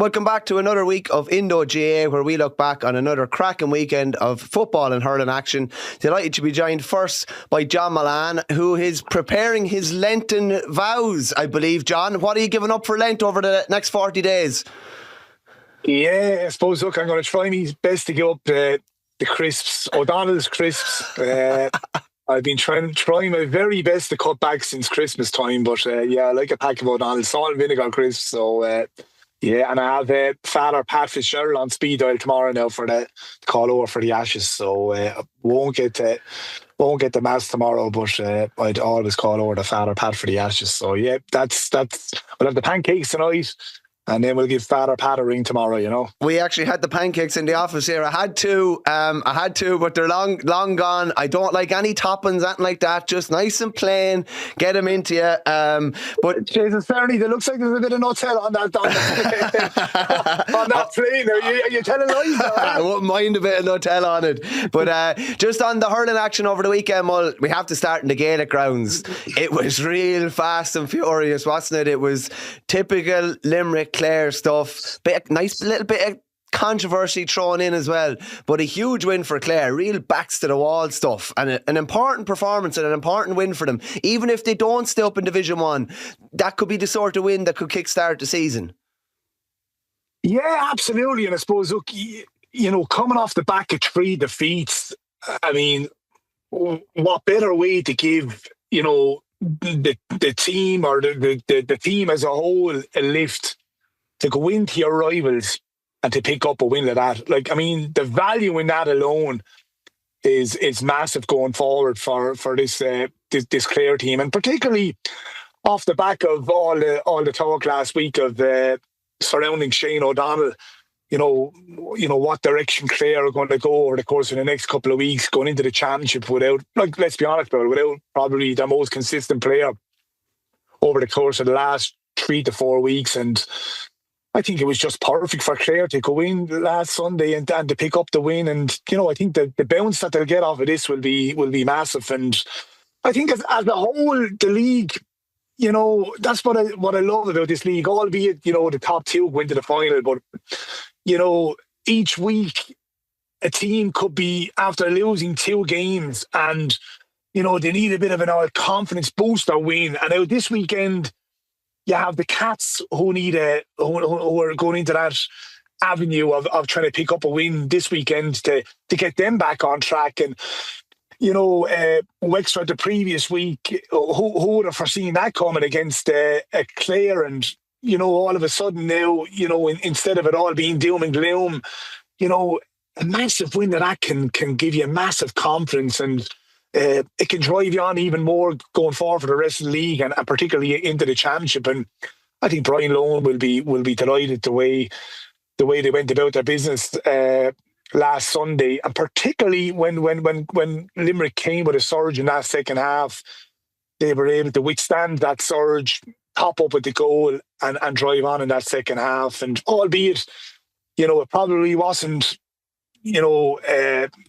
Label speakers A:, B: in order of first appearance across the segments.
A: Welcome back to another week of Indo GAA, where we look back on another cracking weekend of football and hurling action. Delighted to be joined first by John Mullane, who is preparing his Lenten vows, I believe. John, what are you giving up for Lent over the next 40 days?
B: Yeah, I suppose, look, I'm going to try my best to give up the crisps, O'Donnell's crisps. I've been trying my very best to cut back since Christmas time, but I like a pack of O'Donnell's salt and vinegar crisps, so... yeah, and I have Father Pat Fitzgerald on speed dial tomorrow now for the call over for the Ashes. So won't get the mass tomorrow, but I'd always call over the Father Pat for the Ashes. So yeah, that's. We'll have the pancakes tonight, and then we'll give Father Pat a ring tomorrow. You know,
A: we actually had the pancakes in the office here. I had two, but they're long gone. I don't like any toppings, anything like that. Just nice and plain. Get them into you. But
B: Jesus, Verney, there looks like there's a bit of Nutella on that on that plane. Are you telling lies?
A: I wouldn't mind a bit of Nutella on it. But just on the hurling action over the weekend, Mull, we have to start in the Gaelic grounds. It was real fast and furious, wasn't it? It was typical Limerick, Clare stuff. Nice little bit of controversy thrown in as well, but a huge win for Clare. Real backs to the wall stuff, and an important performance and an important win for them. Even if they don't stay up in Division 1, that could be the sort of win that could kickstart the season.
B: Yeah, absolutely. And I suppose, look, you know, coming off the back of 3 defeats, I mean, what better way to give, you know, the team or the team as a whole a lift to go into your rivals and to pick up a win like that. Like, I mean, the value in that alone is massive going forward for this Clare team, and particularly off the back of all the talk last week of surrounding Shane O'Donnell. You know what direction Clare are going to go over the course of the next couple of weeks, going into the championship without, like, let's be honest about it, without probably the most consistent player over the course of the last 3 to 4 weeks. And I think it was just perfect for Clare to go in last Sunday and to pick up the win. And, you know, I think the bounce that they'll get off of this will be massive. And I think as a whole, the league, you know, that's what I love about this league, albeit, you know, the top 2 went to the final. But, you know, each week a team could be, after losing 2 games, and, you know, they need a bit of an all-confidence booster win. And now this weekend, you have the Cats who who are going into that avenue of trying to pick up a win this weekend to get them back on track. And, you know, Wexford the previous week, who would have foreseen that coming against Clare? And, you know, all of a sudden now, you know, instead of it all being doom and gloom, you know, a massive win that can give you massive confidence, and it can drive you on even more going forward for the rest of the league, and particularly into the championship. And I think Brian Lohan will be delighted the way they went about their business last Sunday, and particularly when Limerick came with a surge in that second half, they were able to withstand that surge, top up with the goal, and drive on in that second half. And albeit, you know, it probably wasn't, you know,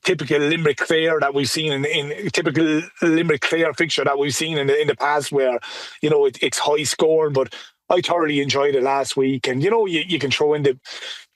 B: typical Limerick Clare that we've seen in typical Limerick Clare fixture that we've seen in the past, where, you know, it's high scoring. But I thoroughly enjoyed it last week, and, you know, you can throw in the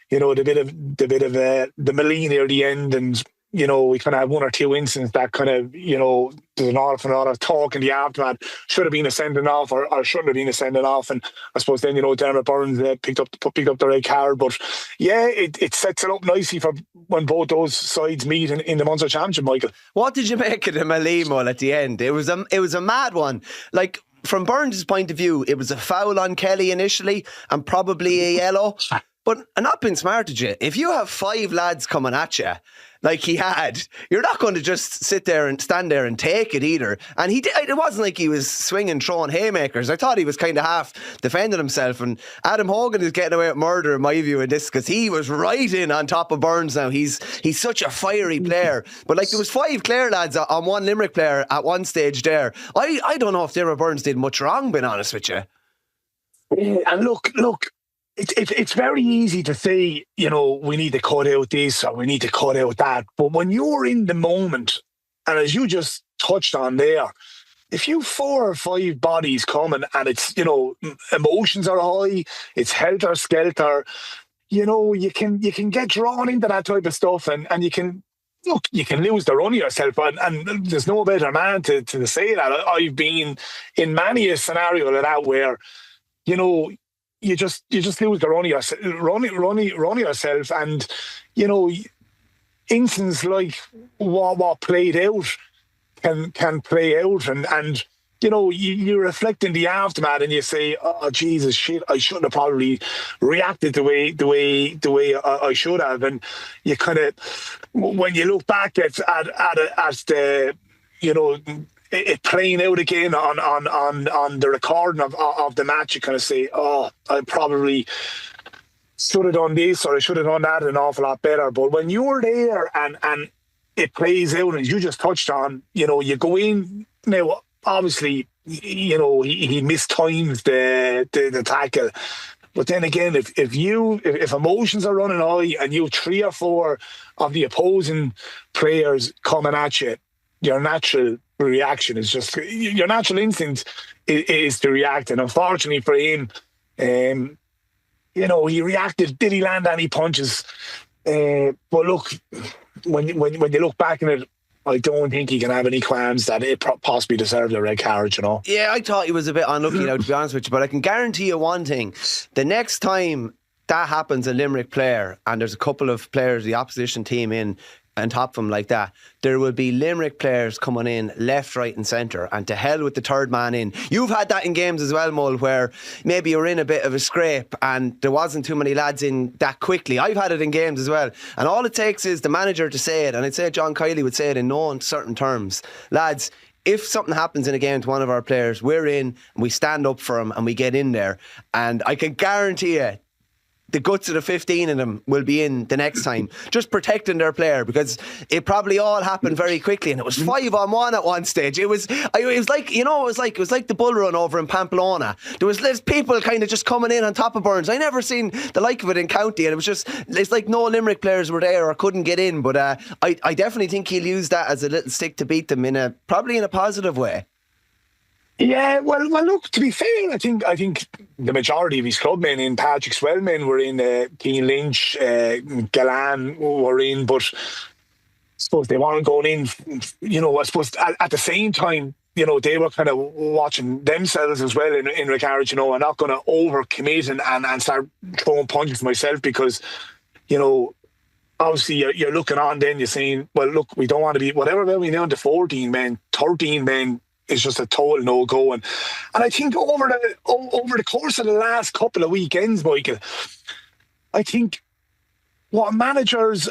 B: bit of the Mullane near the end, and, you know, we kind of had 1 or 2 incidents that kind of, you know, there's an awful lot of talk in the aftermath. Should have been a sending off or shouldn't have been a sending off. And I suppose then, you know, Dermot Burns picked up the red card. But yeah, it sets it up nicely for when both those sides meet in the Munster Championship, Michael.
A: What did you make of the Mullane one at the end? It was a mad one. Like, from Burns' point of view, it was a foul on Kelly initially and probably a yellow. But I'm not being smart at you. If you have 5 lads coming at you, like he had, you're not going to just sit there and stand there and take it either. And he did. It wasn't like he was swinging, throwing haymakers. I thought he was kind of half defending himself. And Adam Hogan is getting away with murder, in my view, in this, because he was right in on top of Burns now. He's such a fiery player. But like, there was 5 Clare lads on 1 Limerick player at one stage there. I don't know if Dermot Burns did much wrong, being honest with you.
B: Yeah, and look. It's very easy to say, you know, we need to cut out this or we need to cut out that. But when you're in the moment, and as you just touched on there, if you 4 or 5 bodies coming and it's, you know, emotions are high, it's helter-skelter, you can get drawn into that type of stuff, and you can lose the run of yourself, and there's no better man to say that. I've been in many a scenario like that where you just lose the run of yourself, and instances like what played out can play out, and you reflect in the aftermath and you say, "Oh Jesus, shit! I shouldn't have probably reacted the way I should have." And you kind of, when you look back at the, it playing out again on the recording of the match, you kind of say, "Oh, I probably should have done this, or I should have done that an awful lot better." But when you're there and it plays out, and you just touched on, you go in now. Obviously, he mistimes the tackle, but then again, if emotions are running high and you 3 or 4 of the opposing players coming at you, your natural reaction is just, your natural instinct is to react. And unfortunately for him, he reacted. Did he land any punches? But look, when you look back on it, I don't think he can have any qualms that it possibly deserved a red card,
A: Yeah, I thought he was a bit unlucky now, to be honest with you, but I can guarantee you one thing. The next time that happens, a Limerick player, and there's a couple of players, the opposition team in and top of them like that, there will be Limerick players coming in left, right and centre, and to hell with the third man in. You've had that in games as well, Mull, where maybe you're in a bit of a scrape and there wasn't too many lads in that quickly. I've had it in games as well, and all it takes is the manager to say it, and I'd say John Kiley would say it in no uncertain terms: lads, if something happens in a game to one of our players, we're in and we stand up for him and we get in there, and I can guarantee you the guts of the 15 of them will be in the next time, just protecting their player, because it probably all happened very quickly, and it was 5-on-1 at one stage. It was like the bull run over in Pamplona. There was people kind of just coming in on top of Burns. I never seen the like of it in county, and it's like no Limerick players were there or couldn't get in. But I definitely think he'll use that as a little stick to beat them probably in a positive way.
B: Yeah, well, look, to be fair, I think the majority of his clubmen in Patrick's Wellmen were in, Keane Lynch, Galan were in, but I suppose they weren't going in, I suppose at the same time, they were kind of watching themselves as well in regards, I'm not going to overcommit and start throwing punches myself, because, obviously you're looking on then, you're saying, well, look, we don't want to be, whatever we're down to 14 men, 13 men, is just a total no-go. And I think over the course of the last couple of weekends, Michael, I think what managers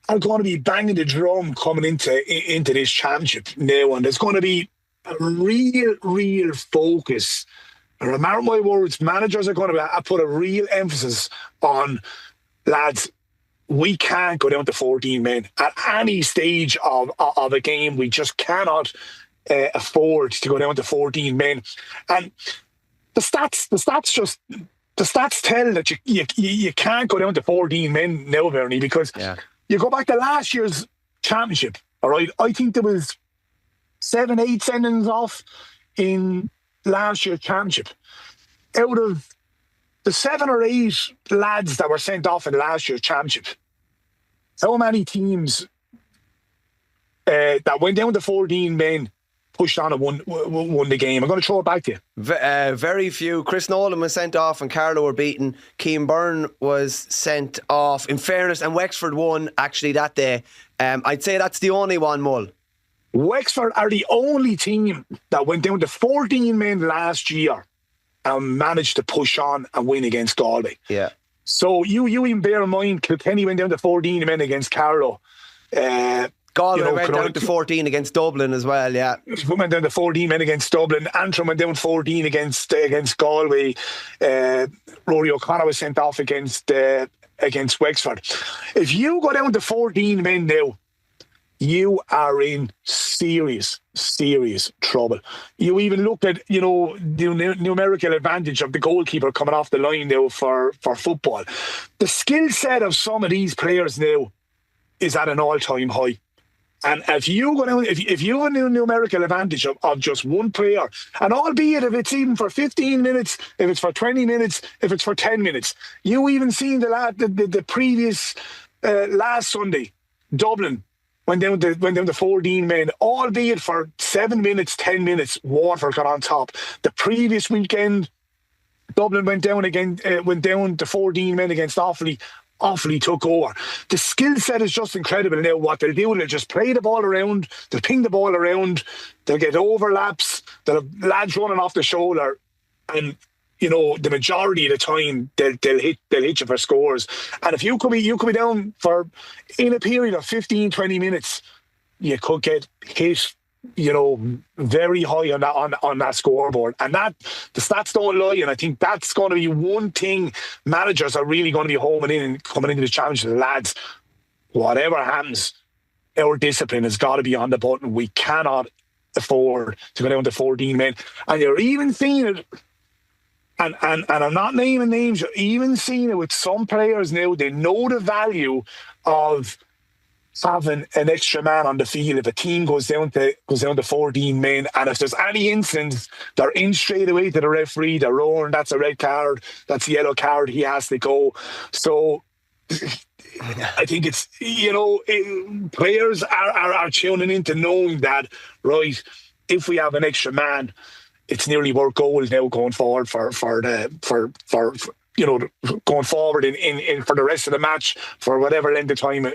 B: are going to be banging the drum coming into this championship now, and there's going to be a real focus. And mark my words, managers are going to put a real emphasis on, lads, we can't go down to 14 men at any stage of a game. We just cannot afford to go down to 14 men. And the stats tell that you can't go down to 14 men now, Verney, because you go back to last year's championship, all right? I think there was 7-8 sendings off in last year's championship. Out of the 7 or 8 lads that were sent off in last year's championship, how many teams that went down to 14 men pushed on and won the game? I'm going to throw it back to you.
A: Very few. Chris Nolan was sent off and Carlow were beaten. Keane Byrne was sent off, in fairness, and Wexford won actually that day. I'd say that's the only one, Mull.
B: Wexford are the only team that went down to 14 men last year and managed to push on and win against Galway.
A: Yeah.
B: So you even bear in mind, Kilkenny went down to 14 men against Carlow.
A: Galway went down to 14 against Dublin as well, yeah.
B: Went down to 14 men against Dublin. Antrim went down 14 against Galway. Rory O'Connor was sent off against Wexford. If you go down to 14 men now, you are in serious trouble. You even looked at, the numerical advantage of the goalkeeper coming off the line now for football. The skill set of some of these players now is at an all-time high. And if you go down, if you have a new numerical advantage of just one player, and albeit if it's even for 15 minutes, if it's for 20 minutes, if it's for 10 minutes, you even seen the previous last Sunday, Dublin went down to 14 men, albeit for 7 minutes, 10 minutes, Waterford got on top. The previous weekend, Dublin went down to 14 men against Offaly. Offaly took over. The skill set is just incredible now. What they'll do, they'll just play the ball around, they'll ping the ball around, they'll get overlaps, they'll have lads running off the shoulder, and the majority of the time they'll hit you for scores. And if you could be down for in a period of 15, 20 minutes, you could get hit very high on that scoreboard, and that the stats don't lie. And I think that's going to be one thing managers are really going to be homing in and coming into the challenge to the lads. Whatever happens, our discipline has got to be on the button. We cannot afford to go down to 14 men. And you're even seeing it, and I'm not naming names, you're even seeing it with some players now. They know the value of having an extra man on the field. If a team goes down to 14 men, and if there's any incident, they're in straight away to the referee, they're roaring, that's a red card, that's a yellow card, he has to go. So I think it's, players are tuning into knowing that, right, if we have an extra man, it's nearly worth goals now going forward for going forward in for the rest of the match, for whatever length of time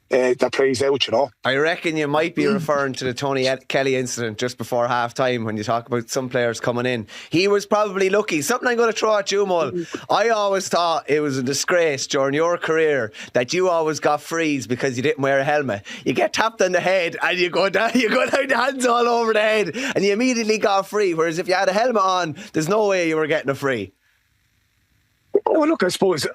B: that plays out,
A: I reckon you might be referring to the Tony Kelly incident just before half time when you talk about some players coming in. He was probably lucky. Something I'm going to throw at you, Mull. I always thought it was a disgrace during your career that you always got frees because you didn't wear a helmet. You get tapped on the head and you go down the hands all over the head and you immediately got a free, whereas if you had a helmet on, there's no way you were getting a free.
B: Well, look, I suppose,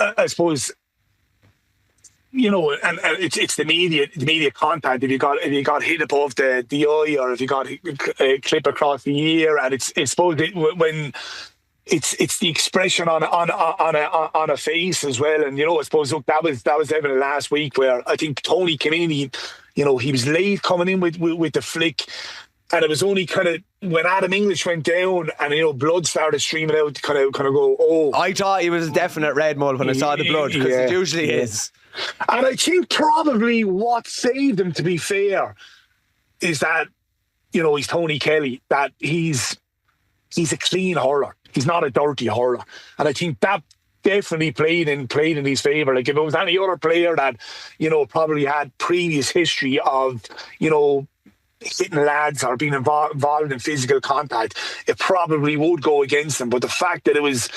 B: it's the media contact. If you got hit above the eye, or if you got a clip across the ear, and it's supposed when it's the expression on a face as well. And I suppose, look, that was evident last week where I think Tony came in. He was late coming in with the flick. And it was only kind of when Adam English went down and, blood started streaming out, kind of go, oh. I
A: thought he was a definite red, Mull, when I saw the blood, because it usually is.
B: And I think probably what saved him, to be fair, is that, he's Tony Kelly, that he's a clean hurler. He's not a dirty hurler. And I think that definitely played in his favour. Like, if it was any other player that, probably had previous history of, hitting lads or being involved in physical contact, it probably would go against him. But the fact that it was,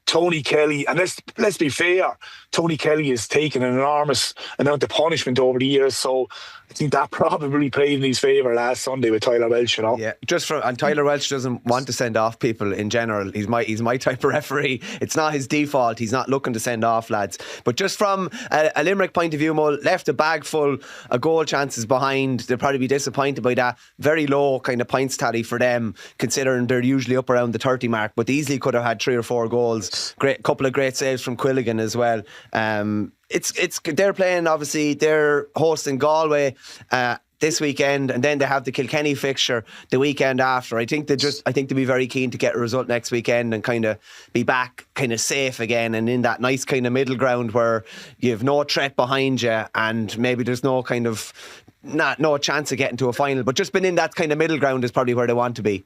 B: Tony Kelly, and let's be fair, Tony Kelly has taken an enormous amount of punishment over the years, so I think that probably played in his favour last Sunday with Tyler Welch,
A: Yeah, and Tyler Welch doesn't want to send off people in general. He's my type of referee. It's not his default. He's not looking to send off lads. But just from a Limerick point of view, Mull, left a bag full of goal chances behind. They'll probably be disappointed by that. Very low kind of points tally for them, considering they're usually up around the 30 mark, but they easily could have had 3 or 4 goals. Couple of great saves from Quilligan as well. They're playing, obviously, they're hosting Galway this weekend, and then they have the Kilkenny fixture the weekend after. I think they'll be very keen to get a result next weekend and kind of be back kind of safe again and in that nice kind of middle ground where you have no threat behind you and maybe there's no kind of no chance of getting to a final, but just been in that kind of middle ground is probably where they want to be.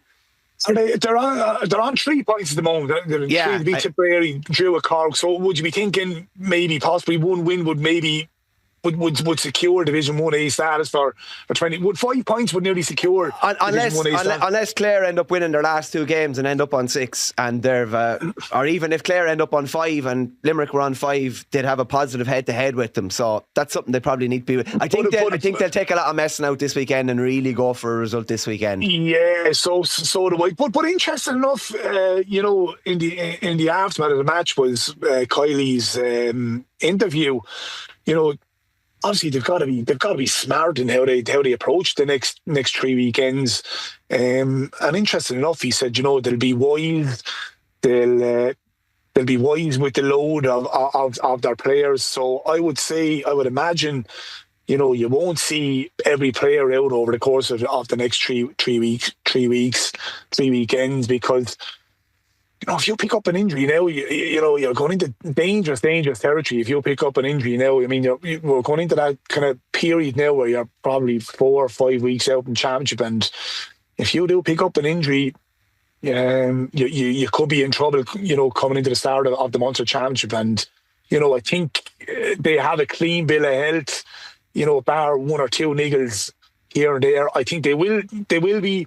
B: They're on 3 points at the moment. They're to be Tipperary, drew a Cork. So would you be thinking maybe possibly one win would secure Division 1A status for 20? Would 5 points would nearly secure
A: unless Clare end up winning their last 2 games and end up on 6, and they've or even if Clare end up on 5 and Limerick were on 5, they'd have a positive head-to-head with them. So that's something they probably need to be. I think they'll take a lot of messing out this weekend and really go for a result this weekend.
B: Yeah, so do I. But interesting enough, in the aftermath of the match was Kylie's interview. Obviously, they've got to be smart in how they approach the next 3 weekends. And interesting enough, he said, they'll be wise. They'll be wise with the load of their players. So I would imagine, you won't see every player out over the course of the next three weekends, because if you pick up an injury now, you're going into dangerous territory. If you pick up an injury now, I mean, we're going into that kind of period now where you're probably 4 or 5 weeks out in championship, and if you do pick up an injury, you could be in trouble, coming into the start of the Munster Championship. And, I think they have a clean bill of health, bar 1 or 2 niggles here and there. I think they will be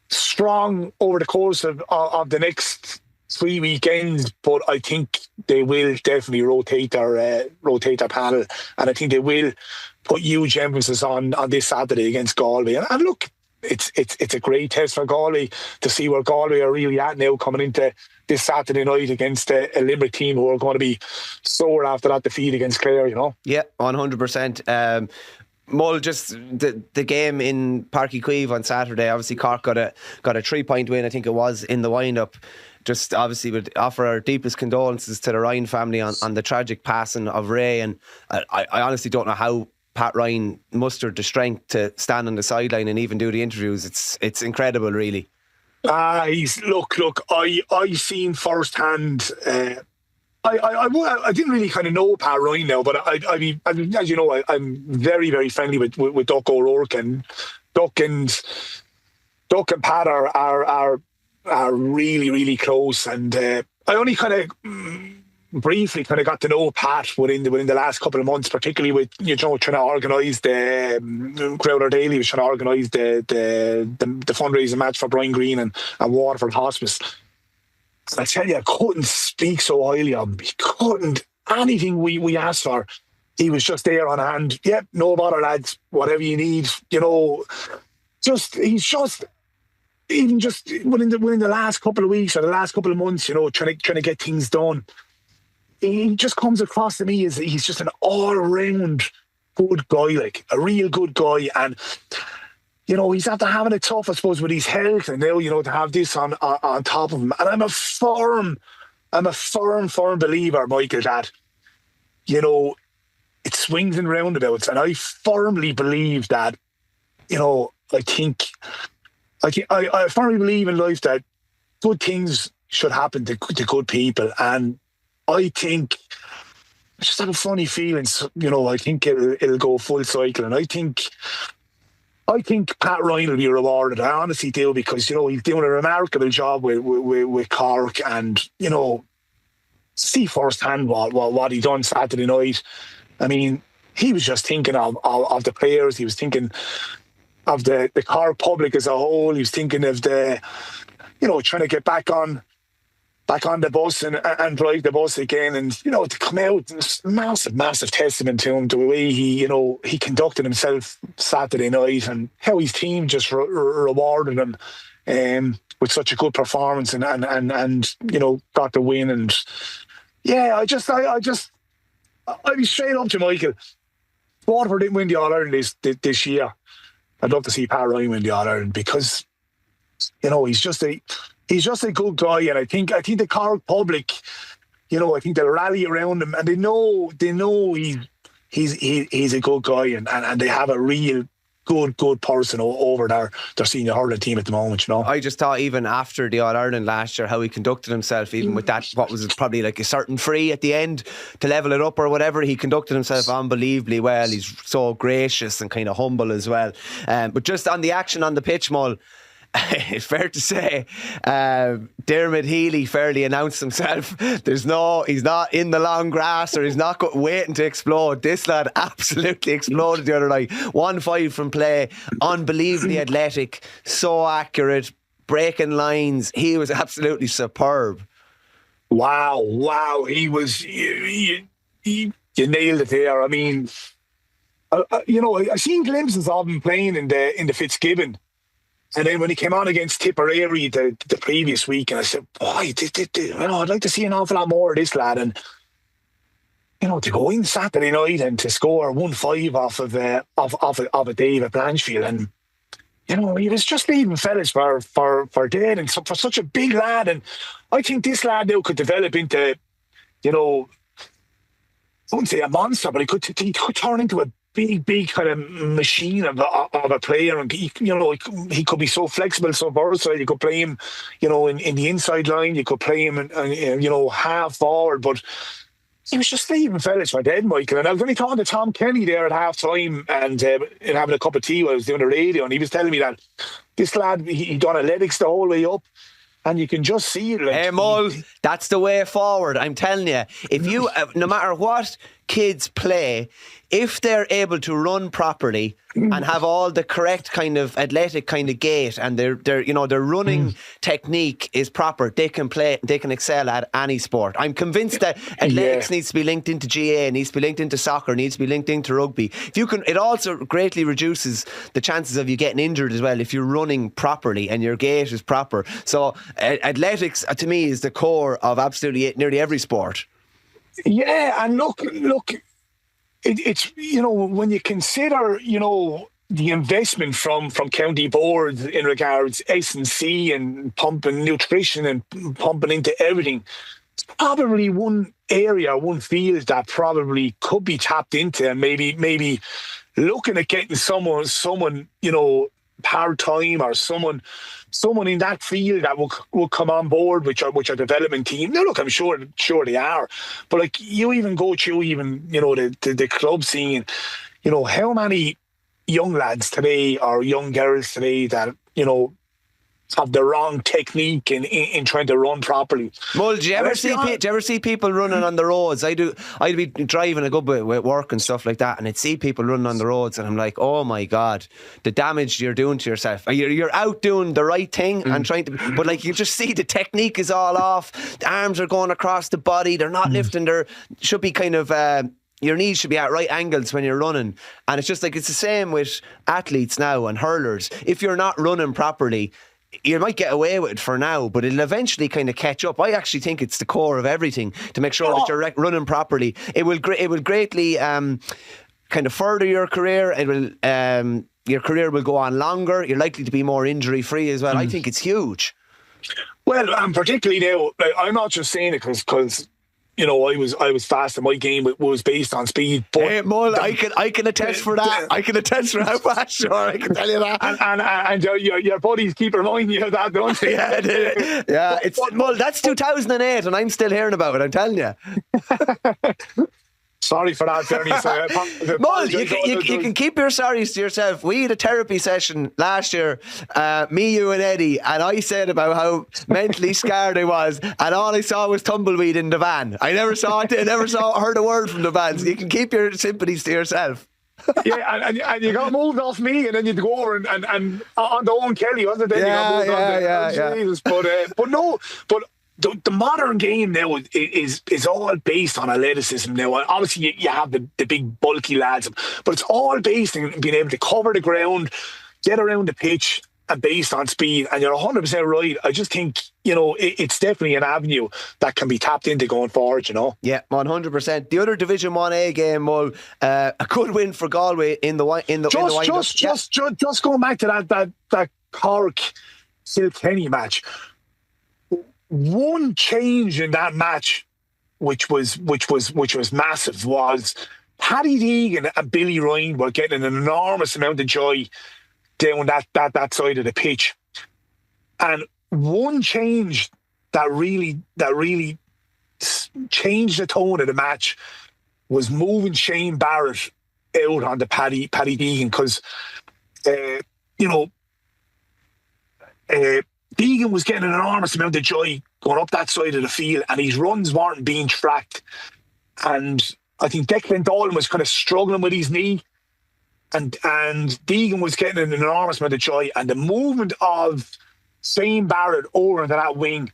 B: strong over the course of the next 3 weekends, but I think they will definitely rotate their panel, and I think they will put huge emphasis on this Saturday against Galway. And look, it's a great test for Galway to see where Galway are really at now, coming into this Saturday night against a Limerick team who are going to be sore after that defeat against Clare.
A: Yeah, 100%. Mull, just the game in Páirc Uí Chaoimh on Saturday. Obviously, Cork got a 3-point win, I think it was, in the wind-up. Just obviously would offer our deepest condolences to the Ryan family on the tragic passing of Ray. And I honestly don't know how Pat Ryan mustered the strength to stand on the sideline and even do the interviews. It's incredible, really.
B: Look, I seen firsthand. I didn't really kind of know Pat Ryan now, but I mean, as you know, I'm very, very friendly with Duck O'Rourke, and Duck and Pat are really, really close. And I only kind of briefly kind of got to know Pat within the last couple of months, particularly with trying to organise the Crowder Daily was trying to organise the fundraising match for Brian Greene and Waterford Hospice. And I tell you, I couldn't speak so highly of him. He couldn't. Anything we asked for, he was just there on hand. Yep, no bother, lads. Whatever you need, he's just even just within the last couple of weeks or the last couple of months, trying to get things done. He just comes across to me as he's just an all-round good guy, like a real good guy. And he's after having it tough, I suppose, with his health, and now, to have this on top of him. And I'm a firm believer, Michael, that, it swings and roundabouts. And I firmly believe that, I firmly believe in life that good things should happen to good people. And I think, I just have a funny feeling, I think it'll go full cycle. And I think Pat Ryan will be rewarded. I honestly do, because he's doing a remarkable job with Cork, and see firsthand what he done Saturday night. I mean, he was just thinking of the players. He was thinking of the Cork public as a whole. He was thinking of the trying to get back on the bus and drive the bus again, and to come out, it's massive testament to him, the way he conducted himself Saturday night, and how his team just rewarded him with such a good performance, and got the win. And yeah, I'll be straight up to Michael. Waterford didn't win the All-Ireland this year. I'd love to see Pat Ryan win the All-Ireland, because he's just a good guy, and I think the Cork public, I think they'll rally around him, and they know he's a good guy, and they have a real good person over their senior hurling team at the moment.
A: I just thought, even after the All-Ireland last year, how he conducted himself, even with that, what was probably like a certain free at the end to level it up or whatever, he conducted himself unbelievably well. He's so gracious and kind of humble as well. But just on the action on the pitch, Mull, it's fair to say Dermot Healy fairly announced himself. He's not in the long grass, or he's not waiting to explode. This lad absolutely exploded the other night. 1-5 from play, unbelievably athletic, so accurate, breaking lines. He was absolutely superb.
B: Wow, he was. You nailed it there. I mean, I seen glimpses of him playing in the Fitzgibbon. And then when he came on against Tipperary the previous week, and I said, boy, I'd like to see an awful lot more of this lad. And, to go in Saturday night and to score 1-5 off of David Blanchfield. And, he was just leaving fellas for dead, and for such a big lad. And I think this lad now could develop into, I wouldn't say a monster, but he could turn into a big kind of machine of a player, and he could be so flexible, so versatile. You could play him, in the inside line. You could play him, half forward, but he was just leaving fellas for dead, Michael. And I was only talking to Tom Kenny there at half time and having a cup of tea while I was doing the radio, and he was telling me that this lad, he done athletics the whole way up. And you can just see it.
A: Hey, Mull, that's the way forward. I'm telling you. If you, no matter what kids play, if they're able to run properly and have all the correct kind of athletic kind of gait, and their running technique is proper, they can excel at any sport. I'm convinced that athletics needs to be linked into GAA, needs to be linked into soccer, needs to be linked into rugby. If you can, it also greatly reduces the chances of you getting injured as well if you're running properly and your gait is proper. So athletics to me is the core of absolutely nearly every sport.
B: Yeah, and look, it's when you consider the investment from county boards in regards S&C and pumping nutrition and pumping into everything, it's probably one field that probably could be tapped into, and maybe looking at getting someone part-time, or someone in that field that will come on board, which are development team. Now, look, I'm sure they are, but like, you even go through the club scene, how many young lads today or young girls today that have the wrong technique in trying to run properly.
A: Mull, do you ever see people running on the roads? I'd be driving a good bit with work and stuff like that, and I'd see people running on the roads, and I'm like, oh my God, the damage you're doing to yourself. You're out doing the right thing and trying to, but like, you just see the technique is all off. The arms are going across the body. They're not lifting. Should be kind of. Your knees should be at right angles when you're running. And it's just like, it's the same with athletes now and hurlers. If you're not running properly, you might get away with it for now, but it'll eventually kind of catch up. I actually think it's the core of everything to make sure that you're running properly. It will greatly kind of further your career. It will your career will go on longer. You're likely to be more injury free as well. I think it's huge.
B: Well, and particularly now, like, I'm not just saying it because I was fast, and my game was based on speed. But
A: hey, Mull, I can attest for that. I can attest for how fast you are. I can tell you that.
B: And your buddies keep reminding you of that, don't they?
A: Yeah. Mull, that's 2008, and I'm still hearing about it. I'm telling you.
B: Sorry for that, Verney.
A: Mull, you can keep your sorries to yourself. We had a therapy session last year, me, you and Eddie, and I said about how mentally scarred I was, and all I saw was tumbleweed in the van. I never heard a word from the van, so you can keep your sympathies to yourself.
B: Yeah, and you got moved off me, and then you'd go over and on the own Kelly, wasn't it?
A: Yeah.
B: Jesus, but no, but the modern game now is all based on athleticism now. Obviously, you have the big bulky lads, but it's all based on being able to cover the ground, get around the pitch, and based on speed. And you're 100% right. I just think it's definitely an avenue that can be tapped into going forward.
A: Yeah, 100%. The other Division 1A game, Mull, a good win for Galway in the
B: just going back to that Cork Kilkenny match. One change in that match, which was massive, was Paddy Deegan and Billy Ryan were getting an enormous amount of joy down that side of the pitch. And one change that really changed the tone of the match was moving Shane Barrett out onto Paddy Deegan, because Deegan was getting an enormous amount of joy going up that side of the field, and his runs weren't being tracked. And I think Declan Dolan was kind of struggling with his knee, and Deegan was getting an enormous amount of joy. And the movement of Shane Barrett over into that wing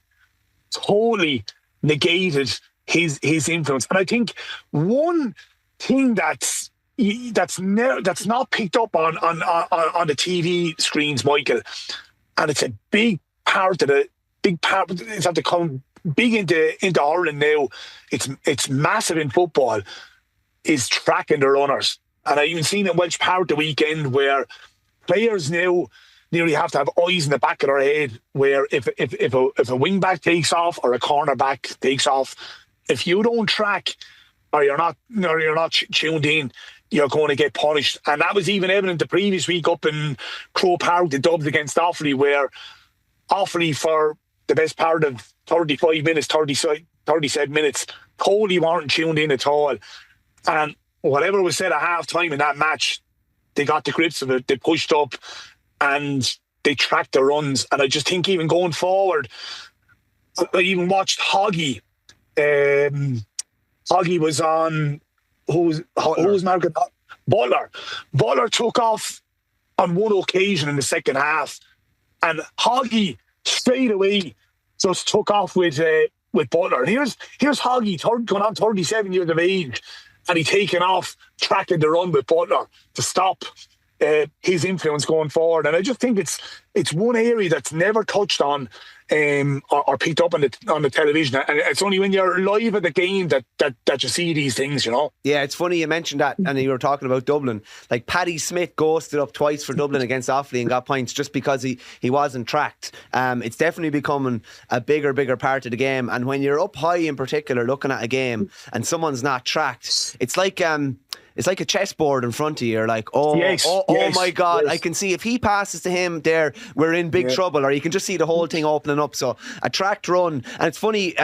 B: totally negated his influence. And I think one thing that's not picked up on the TV screens, Michael, and it's a big part. It's had to come big into hurling now. It's massive in football, is tracking the runners. And I even seen in Welsh Power the weekend where players now nearly have to have eyes in the back of their head, where if a wing back takes off or a corner back takes off, if you don't track or you're not tuned in, you're going to get punished. And that was even evident the previous week up in Croke Park, the Dubs against Offaly, where Offaly for the best part of 35 minutes, 37 minutes, totally weren't tuned in at all. And whatever was said at half-time in that match, they got the grips of it, they pushed up and they tracked the runs. And I just think even going forward, I even watched Hoggy. Hoggy was on, who was marking? Butler. Butler took off on one occasion in the second half, and Hoggy straight away just took off with Butler. Here's Hoggy, going on 37 years of age, and he taken off, tracking the run with Butler to stop his influence going forward. And I just think it's one area that's never touched on or picked up on the television. And it's only when you're live at the game that you see these things, you know.
A: Yeah, it's funny you mentioned that, and you were talking about Dublin. Like Paddy Smith ghosted up twice for Dublin against Offaly and got points just because he wasn't tracked. It's definitely becoming a bigger part of the game. And when you're up high in particular looking at a game and someone's not tracked, it's like a chessboard in front of you. You're like, oh my God, yes. I can see if he passes to him there, we're in big trouble. Or you can just see the whole thing opening up. So a tracked run. And it's funny,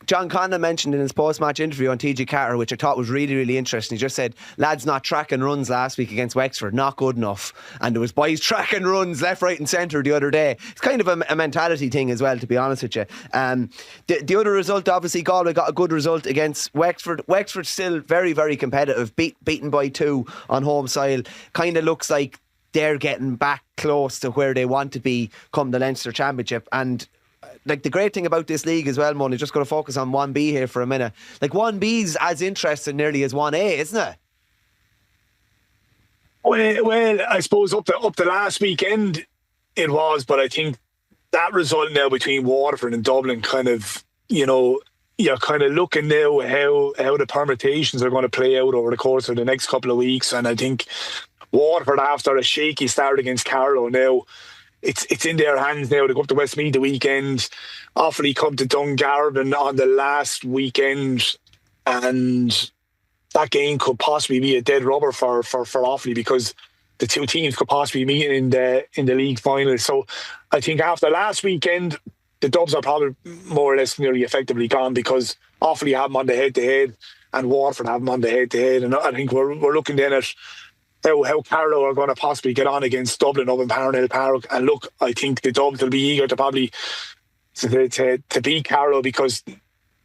A: John Conlon mentioned in his post-match interview on TG Carter, which I thought was really, really interesting. He just said, lads not tracking runs last week against Wexford, not good enough. And there was boys tracking runs left, right and centre the other day. It's kind of a mentality thing as well, to be honest with you. The other result, obviously, Galway got a good result against Wexford. Wexford still very, very competitive, beaten by 2 on home soil. Kind of looks like they're getting back close to where they want to be come the Leinster Championship. And like the great thing about this league as well, Money, just going to focus on 1B here for a minute. Like 1B's as interesting nearly as 1A, isn't it?
B: Well, I suppose up to last weekend it was, but I think that result now between Waterford and Dublin kind of, you know, you're kind of looking now how the permutations are going to play out over the course of the next couple of weeks. And I think Waterford, after a shaky start against Carlow, now it's in their hands now. They go up to Westmeath the weekend. Offaly come to Dungarvan on the last weekend, and that game could possibly be a dead rubber for Offaly, because the two teams could possibly meet in the league final. So I think after last weekend, the Dubs are probably more or less nearly effectively gone, because Offaly have them on the head-to-head and Waterford have them on the head-to-head. And I think we're looking then at how Carlow are going to possibly get on against Dublin up in Parnell Park. And look, I think the Dubs will be eager to probably to beat Carlow, because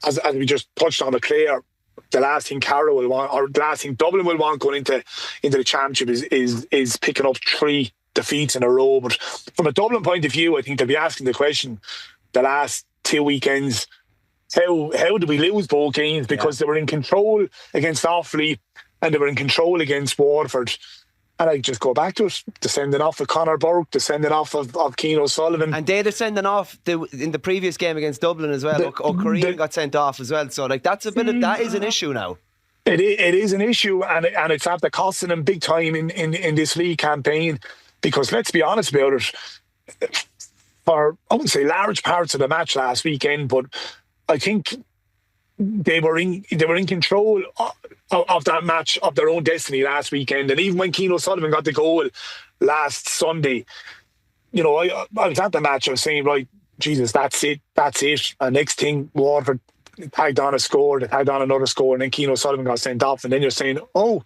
B: as we just touched on with Clare, the last thing Carlow will want, or the last thing Dublin will want going into the championship is picking up 3 defeats in a row. But from a Dublin point of view, I think they'll be asking the question the last 2 weekends, how did we lose both games? Because they were in control against Offaly and they were in control against Waterford. And I just go back to it, the sending off of Conor Burke, the sending off of Cian O'Sullivan.
A: And they sending off in the previous game against Dublin as well. O'Korean got sent off as well. So like that is an issue now.
B: It is an issue, and it's after costing them big time in this league campaign. Because let's be honest about it, for I wouldn't say large parts of the match last weekend, but I think they were in control of that match, of their own destiny last weekend. And even when Cian O'Sullivan got the goal last Sunday, you know, I was at the match, I was saying, right, Jesus, that's it. And next thing, Waterford tagged on a score, they tagged on another score, and then Cian O'Sullivan got sent off. And then you're saying, oh,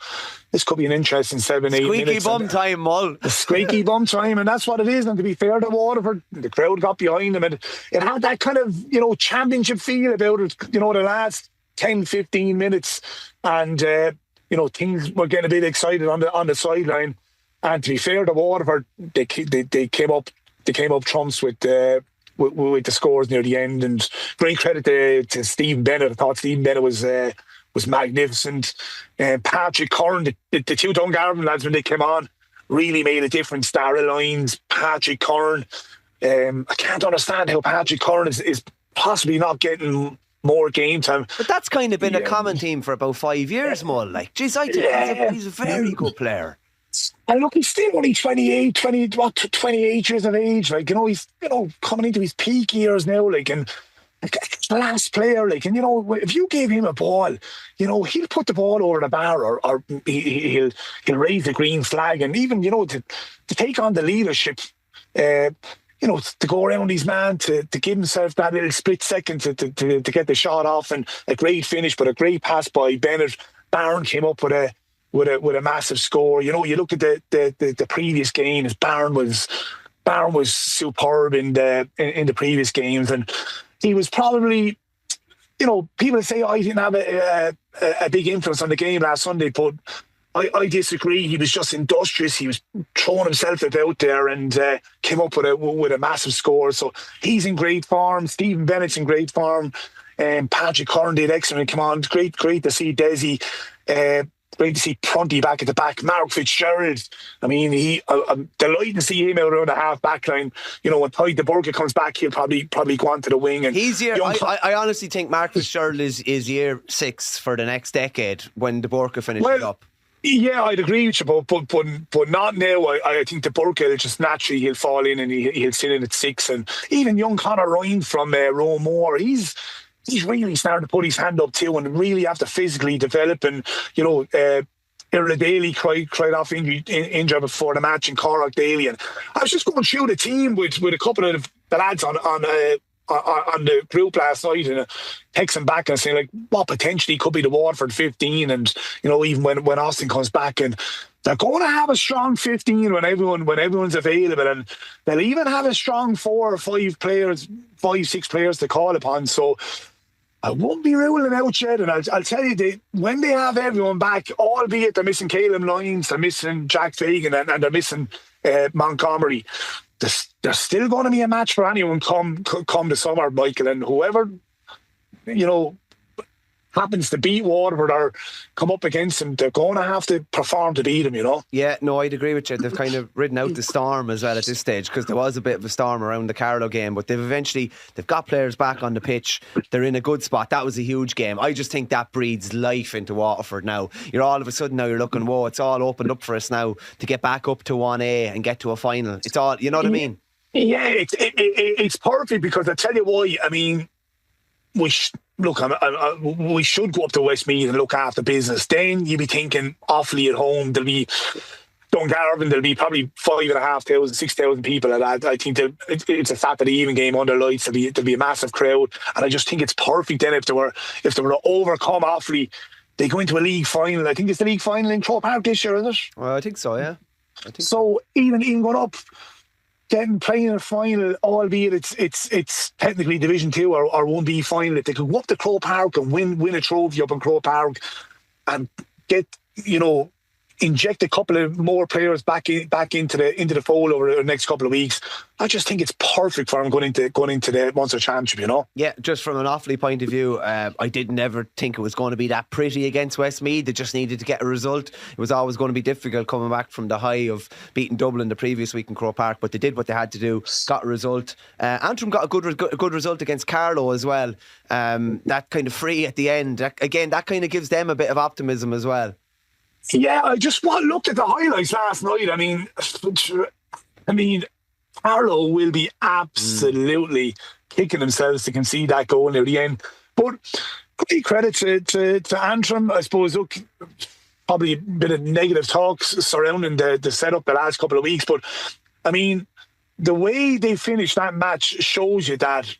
B: this could be an interesting 7-8 minutes.
A: Squeaky bum time, Mull.
B: Squeaky bum time, and that's what it is. And to be fair to Waterford, the crowd got behind them, and it had that kind of, you know, championship feel about it, you know, the last 10-15 minutes. And you know, things were getting a bit excited on the sideline. And to be fair to Waterford, they came up trumps with the scores near the end. And great credit to Stephen Bennett. I thought Stephen Bennett was magnificent. Patrick Curran, the two Dungarvan lads, when they came on, really made a difference. Dara Lyons, Patrick Curran. I can't understand how Patrick Curran is possibly not getting more game time.
A: But that's kind of been a common theme for about 5 years, Mull. Like, geez, I think he's a very good player.
B: And look, he's still only 28 years of age. Like, you know, he's, you know, coming into his peak years now. Like, and a class player, like, and if you gave him a ball, he'll put the ball over the bar, or he'll raise the green flag, and even to take on the leadership, to go around his man, to give himself that little split second to get the shot off, and a great finish, but a great pass by Bennett. Barron came up with a massive score. You look at the previous games. Barron was superb in the previous games, and he was probably, people say, he didn't have a big influence on the game last Sunday, but I disagree. He was just industrious. He was throwing himself out there, and came up with a massive score. So he's in great form. Stephen Bennett's in great form. Patrick Curran did excellent. Come on, great to see Desi. Great to see Prunty back at the back. Mark Fitzgerald. I mean, I'm delighted to see him out around the half back line. When Tadhg de Burca comes back, he'll probably go onto the wing. And
A: he's year. I honestly think Mark Fitzgerald is year 6 for the next decade when de Burca finishes up.
B: Yeah, I'd agree with you, but not now. I think de Burca just naturally he'll fall in, and he'll sit in at 6. And even young Conor Ryan from Roe He's really starting to put his hand up too, and really have to physically develop. And Ira Daly cried off injury before the match in Cork Daly. And I was just going through the team with a couple of the lads on the group last night, and texting back and saying, like, what potentially could be the Waterford 15, and even when Austin comes back, and they're going to have a strong 15 when everyone's available, and they'll even have a strong 4 or 5 players, 5-6 players to call upon. So I won't be ruling out yet, and I'll tell you, when they have everyone back, albeit they're missing Caleb Lyons, they're missing Jack Fagan, and they're missing Montgomery, there's still going to be a match for anyone come the summer, Michael, and whoever happens to beat Waterford or come up against them, they're going to have to perform to beat them,
A: Yeah, no, I'd agree with you. They've kind of ridden out the storm as well at this stage, because there was a bit of a storm around the Carlow game, but they've got players back on the pitch. They're in a good spot. That was a huge game. I just think that breathes life into Waterford now. All of a sudden now you're looking, whoa, it's all opened up for us now to get back up to 1A and get to a final. It's all, you know what I mean?
B: Yeah, it's perfect, because I tell you why. I mean, we should go up to Westmeath and look after business. Then you'd be thinking Offaly at home. There'll be Dungarvan. There'll be probably 5,500, 6,000 people at that. I think it's a Saturday evening game under lights. There'll be a massive crowd, and I just think it's perfect. Then if they were to overcome Offaly, they go into a league final. I think it's the league final in Croke Park this year, is it?
A: Well, I think so. Yeah.
B: So even going up, playing in a final, albeit it's technically Division 2 or 1B final, if they could go up to Croke Park and win a trophy up in Croke Park, and get inject a couple of more players back into the fold over the next couple of weeks, I just think it's perfect for them going into the Munster Championship.
A: Yeah, just from an Offaly point of view, I didn't ever think it was going to be that pretty against Westmeath. They just needed to get a result. It was always going to be difficult coming back from the high of beating Dublin the previous week in Croke Park, but they did what they had to do, got a result. Antrim got a good result against Carlow as well. That kind of free at the end, that kind of gives them a bit of optimism as well.
B: Yeah, I just looked at the highlights last night. I mean, Carlow will be absolutely kicking themselves to concede that goal near the end. But great credit to Antrim. I suppose, look, probably a bit of negative talks surrounding the setup the last couple of weeks. But, I mean, the way they finished that match shows you that,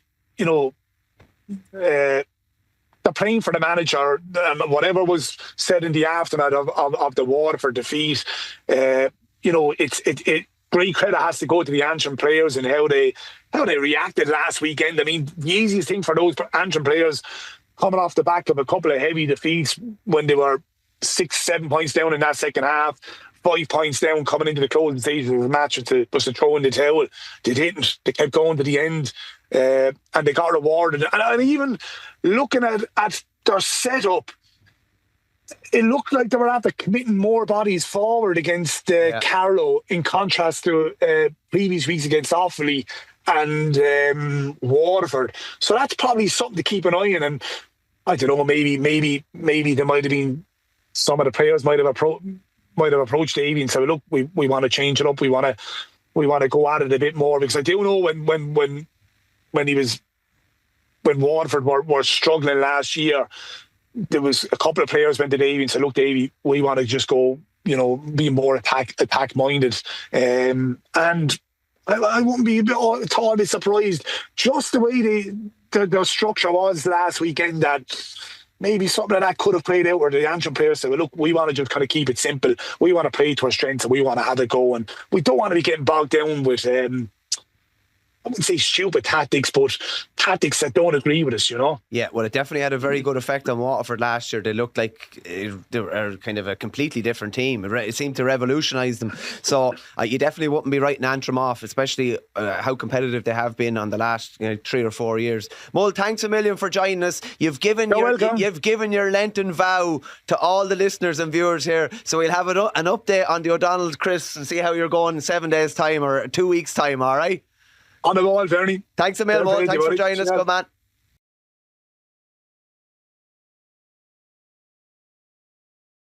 B: they're playing for the manager. Whatever was said in the aftermath of the Waterford defeat, it great credit has to go to the Antrim players and how they reacted last weekend. I mean, the easiest thing for those Antrim players, coming off the back of a couple of heavy defeats when they were 6-7 points down in that second half, 5 points down coming into the closing stages of the match, was to throw in the towel. They didn't. They kept going to the end. And they got rewarded. And even looking at their setup, it looked like they were after committing more bodies forward against Carlow, in contrast to previous weeks against Offaly and Waterford. So that's probably something to keep an eye on. And I don't know, maybe there might have been some of the players might have approached Davy and said, "Look, we want to change it up. We want to go at it a bit more." Because I do know when he was when Waterford were struggling last year, there was a couple of players went to Davy and said, look, Davy, we want to just go, be more attack minded. And I wouldn't be at all bit surprised, just the way the structure was last weekend, that maybe something like that could have played out where the Antrim players said, well, look, we want to just kind of keep it simple. We want to play to our strengths and we want to have it go. And we don't want to be getting bogged down with, I wouldn't say stupid tactics, but tactics that don't agree with us,
A: Yeah, well, it definitely had a very good effect on Waterford last year. They looked like they were kind of a completely different team. It seemed to revolutionise them. So you definitely wouldn't be writing Antrim off, especially how competitive they have been on the last 3 or 4 years. Mull, thanks a million for joining us. You've given your Lenten vow to all the listeners and viewers here. So we'll have an update on the O'Donnell's Chris and see how you're going in 7 days' time or 2 weeks' time, all right?
B: On the ball, Verney.
A: Thanks a million, Mull. Thanks for joining us, good man.